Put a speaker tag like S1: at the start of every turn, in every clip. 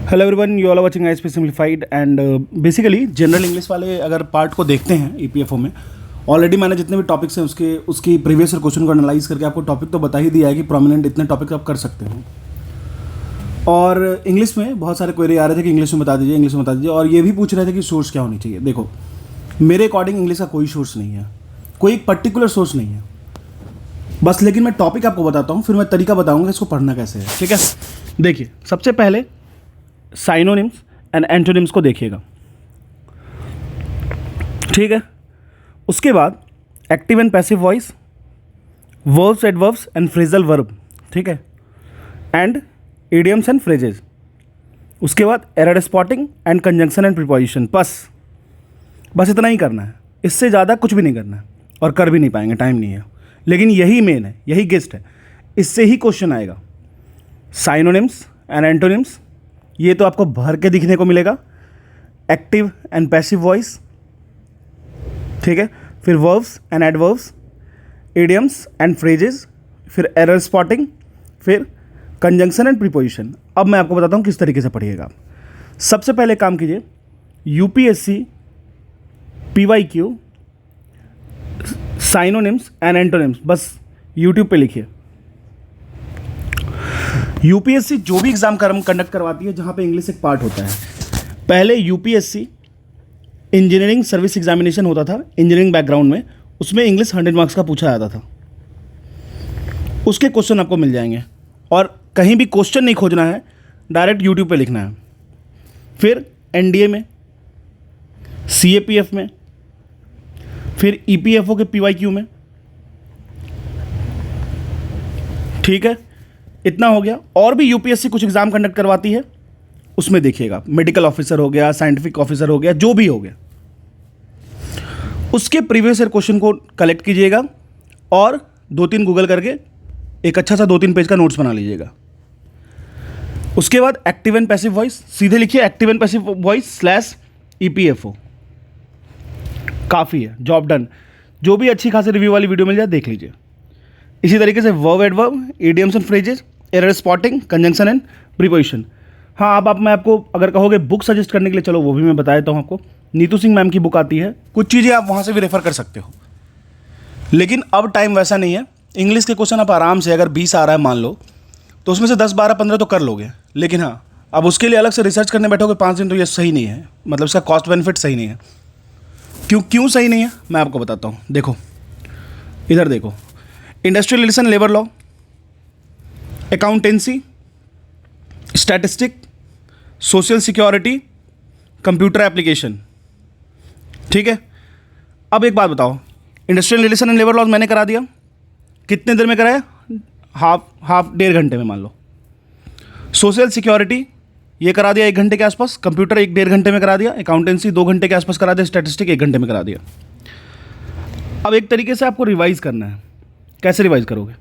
S1: Hello everyone, you all are watching ISP simplified and basically general English वाले अगर part को देखते हैं ईपीएफओ में, ऑलरेडी मैंने जितने भी टॉपिक्स हैं उसकी प्रीवियस ईयर क्वेश्चन को एनालाइज करके आपको टॉपिक तो बता ही दिया है कि प्रोमिनेंट इतने टॉपिक आप कर सकते हो। और इंग्लिश में बहुत सारे क्वेरी आ रहे थे कि इंग्लिश में बता दीजिए और ये भी पूछ रहे थे कि सोर्स क्या होनी चाहिए। देखो, मेरे अकॉर्डिंग इंग्लिश का कोई सोर्स नहीं है, कोई एक पर्टिकुलर सोर्स नहीं है बस, लेकिन मैं टॉपिक आपको बताता हूँ, फिर मैं तरीका बताऊँगा इसको पढ़ना कैसे है। ठीक है, देखिए सबसे पहले साइनोनिम्स एंड एंटोनिम्स को देखिएगा। ठीक है, उसके बाद active and passive voice, verbs, adverbs and phrasal verb. ठीक है, एंड इडियम्स एंड फ्रेजेस। उसके बाद error spotting and conjunction and preposition. बस इतना ही करना है, इससे ज़्यादा कुछ भी नहीं करना है और कर भी नहीं पाएंगे, टाइम नहीं है। लेकिन यही मेन है, यही गेस्ट है, इससे ही क्वेश्चन आएगा। साइनोनिम्स एंड एंटोनिम्स, ये तो आपको भर के दिखने को मिलेगा। एक्टिव एंड पैसिव वॉइस, ठीक है, फिर verbs and adverbs, idioms and phrases, फिर एरर स्पॉटिंग, फिर कंजंक्शन एंड प्रीपोजिशन। अब मैं आपको बताता हूँ किस तरीके से पढ़िएगा। सबसे पहले काम कीजिए, UPSC PYQ synonyms and antonyms, बस यूट्यूब पे लिखिए। यूपीएससी जो भी एग्ज़ाम कंडक्ट करवाती है जहाँ पे इंग्लिश एक पार्ट होता है। पहले यूपीएससी इंजीनियरिंग सर्विस एग्जामिनेशन होता था इंजीनियरिंग बैकग्राउंड में, उसमें इंग्लिश 100 मार्क्स का पूछा जाता था। उसके क्वेश्चन आपको मिल जाएंगे और कहीं भी क्वेश्चन नहीं खोजना है, डायरेक्ट यूट्यूब पे लिखना है। फिर एनडीए में, सीएपीएफ में, फिर ईपीएफओ के पीवाईक्यू में। ठीक है, इतना हो गया। और भी यूपीएससी कुछ एग्ज़ाम कंडक्ट करवाती है, उसमें देखिएगा, मेडिकल ऑफिसर हो गया, साइंटिफिक ऑफिसर हो गया, जो भी हो गया, उसके प्रीवियस ईयर क्वेश्चन को कलेक्ट कीजिएगा और 2-3 गूगल करके एक अच्छा सा 2-3 पेज का नोट्स बना लीजिएगा। उसके बाद एक्टिव एंड पैसिव वॉइस, सीधे लिखिए active and passive voice / EPFO, काफ़ी है, जॉब डन। जो भी अच्छी खासी रिव्यू वाली वीडियो मिल जाए देख लीजिए। इसी तरीके से verb, adverb, idioms and phrases, error spotting, conjunction and preposition. हाँ, अब मैं आपको अगर कहोगे बुक सजेस्ट करने के लिए, चलो वो भी मैं बता देता हूँ आपको। नीतू सिंह मैम की बुक आती है, कुछ चीज़ें आप वहाँ से भी रेफर कर सकते हो। लेकिन अब टाइम वैसा नहीं है। इंग्लिश के क्वेश्चन आप आराम से, अगर 20 आ रहा है मान लो, तो उसमें से 10, 12, 15 तो कर लोगे। लेकिन हाँ, अब उसके लिए अलग से रिसर्च करने बैठोगे 5 दिन, तो ये सही नहीं है, मतलब इसका कॉस्ट बेनिफिट सही नहीं है। क्यों सही नहीं है, मैं आपको बताता हूँ। देखो इधर देखो, industrial relation, labour law, accountancy, statistic, social security, computer application. ठीक है, अब एक बात बताओ, industrial relation and labour law मैंने करा दिया, कितने देर में कराया? हाफ 1.5 घंटे में मान लो। सोशल सिक्योरिटी ये करा दिया 1 घंटे के आसपास, कंप्यूटर 1-1.5 घंटे में करा दिया, अकाउंटेंसी 2 घंटे के आसपास करा दिया, स्टैटिस्टिक 1 घंटे में करा दिया। अब एक तरीके से आपको रिवाइज़ करना है। कैसे रिवाइज़ करोगे?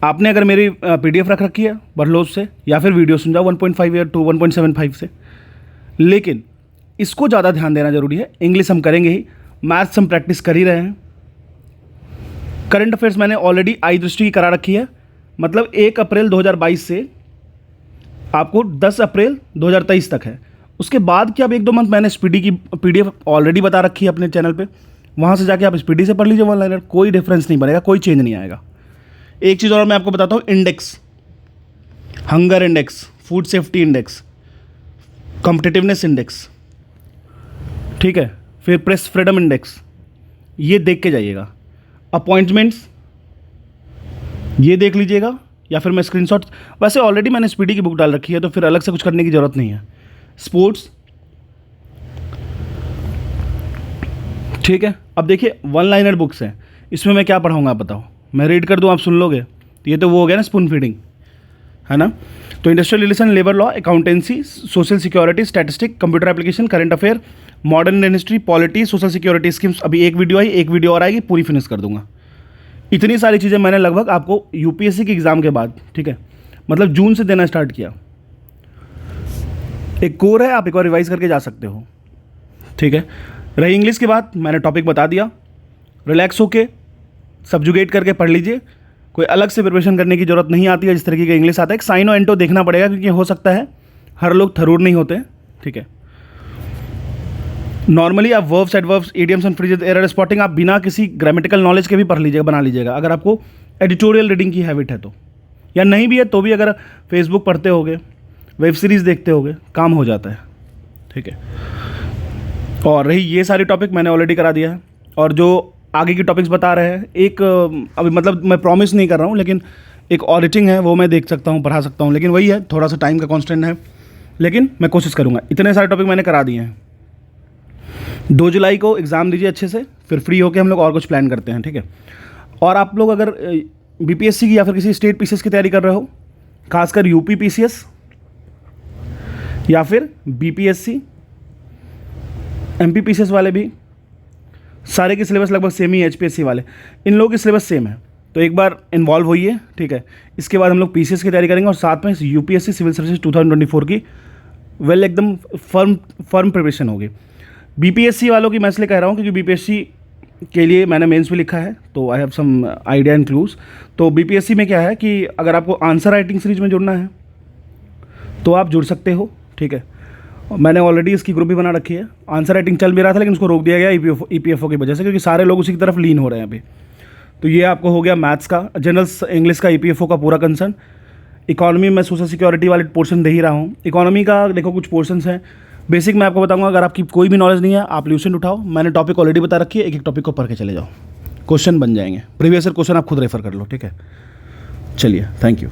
S1: आपने अगर मेरी पीडीएफ रख रखी है बरलोज से, या फिर वीडियो सुन जाओ 1.5 या 1.75 से, लेकिन इसको ज़्यादा ध्यान देना जरूरी है। इंग्लिश हम करेंगे ही, मैथ्स हम प्रैक्टिस कर ही रहे हैं। करंट अफेयर्स मैंने ऑलरेडी आई दृष्टि की करा रखी है, मतलब 1 अप्रैल 2022 से आपको 10 अप्रैल 2023 तक है। उसके बाद की अब 1-2 मंथ मैंने स्पीडी की पीडीएफ ऑलरेडी बता रखी है अपने चैनल पे, वहाँ से जाके आप स्पीडी से पढ़ लीजिए 1 लाइनर, कोई डिफरेंस नहीं बनेगा, कोई चेंज नहीं आएगा। एक चीज़ और मैं आपको बताता हूँ, index, hunger index, food safety index, competitiveness index, ठीक है, फिर प्रेस फ्रीडम इंडेक्स, ये देख के जाइएगा। अपॉइंटमेंट्स ये देख लीजिएगा, या फिर मैं स्क्रीनशॉट, वैसे ऑलरेडी मैंने स्पीडी की बुक डाल रखी है, तो फिर अलग से कुछ करने की ज़रूरत नहीं है। स्पोर्ट्स, ठीक है। अब देखिए 1 लाइनर बुक्स हैं, इसमें मैं क्या पढ़ाऊँगा आप बताओ? मैं रीड कर दूँ, आप सुन लोगे? तो ये तो वो हो गया ना, स्पून फीडिंग, है ना। तो industrial relation, labour law, accountancy, social security, statistic, computer application, current affair, modern industry, polity, social security schemes. अभी एक वीडियो आई, एक वीडियो और आएगी, पूरी फिनिश कर दूंगा। इतनी सारी चीज़ें मैंने लगभग आपको यूपीएससी के एग्ज़ाम के बाद, ठीक है, मतलब जून से देना स्टार्ट किया। एक कोर है, आप एक और रिवाइज करके जा सकते हो। ठीक है, रही इंग्लिश की बात, मैंने टॉपिक बता दिया। रिलैक्स होके सब्जुगेट करके पढ़ लीजिए, कोई अलग से प्रिपरेशन करने की ज़रूरत नहीं आती है। जिस तरीके का इंग्लिश आता है, एक साइन और एंटो देखना पड़ेगा, क्योंकि हो सकता है हर लोग थरूर नहीं होते, ठीक है। नॉर्मली आप verbs, adverbs, idioms and phrases, error spotting आप बिना किसी ग्रामेटिकल नॉलेज के भी पढ़ लीजिएगा, बना लीजिएगा, अगर आपको एडिटोरियल रीडिंग की हैबिट है तो, या नहीं भी है तो भी अगर फेसबुक पढ़ते होगे, वेब सीरीज़ देखते होगे, काम हो जाता है, ठीक है। और रही ये सारे टॉपिक मैंने ऑलरेडी करा दिया है, और जो आगे की टॉपिक्स बता रहे हैं, एक अभी मतलब मैं प्रॉमिस नहीं कर रहा हूँ, लेकिन एक ऑडिटिंग है वो मैं देख सकता हूँ, पढ़ा सकता हूँ, लेकिन वही है, थोड़ा सा टाइम का कॉन्स्टेंट है, लेकिन मैं कोशिश करूँगा। इतने सारे टॉपिक मैंने करा दिए हैं। 2 जुलाई को एग्ज़ाम दीजिए अच्छे से, फिर फ्री होकर हम लोग और कुछ प्लान करते हैं, ठीक है। और आप लोग अगर बीपीएससी की या फिर किसी स्टेट पीसीएस की तैयारी कर रहे हो, खासकर यूपी पीसीएस या फिर बीपीएससी, एमपी पीसीएस वाले भी, सारे के सिलेबस लगभग सेम ही, एचपीएससी वाले, इन लोगों की सिलेबस सेम है, तो एक बार इन्वॉल्व होइए, ठीक है। इसके बाद हम लोग पीसीएस की तैयारी करेंगे और साथ में यूपीएससी सिविल सर्विसेज 2024 की एकदम फर्म प्रिपरेशन होगी। बीपीएससी वालों की मैं इसलिए कह रहा हूँ क्योंकि बीपीएससी के लिए मैंने मेंस भी लिखा है, तो I have some idea and clues. तो बीपीएससी में क्या है कि अगर आपको आंसर राइटिंग सीरीज में जुड़ना है तो आप जुड़ सकते हो, ठीक है। मैंने ऑलरेडी इसकी ग्रुप भी बना रखी है। आंसर राइटिंग चल भी रहा था लेकिन उसको रोक दिया गया ईपीएफओ की वजह से, क्योंकि सारे लोग उसी की तरफ लीन हो रहे हैं अभी। तो ये आपको हो गया मैथ्स का, जनरल इंग्लिश का ईपीएफओ का पूरा कंसर्न। इकोनॉमी में सोशल सिक्योरिटी वाले पोर्शन दे ही रहा हूँ। इकोनॉमी का देखो कुछ पोर्शंस हैं, बेसिक मैं आपको बताऊंगा। अगर आपकी कोई भी नॉलेज नहीं है आप ल्यूसेंट उठाओ, मैंने टॉपिक ऑलरेडी बता रखी है, एक एक टॉपिक को पढ़ के चले जाओ, क्वेश्चन बन जाएंगे। प्रीवियस ईयर क्वेश्चन आप खुद रेफर कर लो, ठीक है। चलिए, थैंक यू।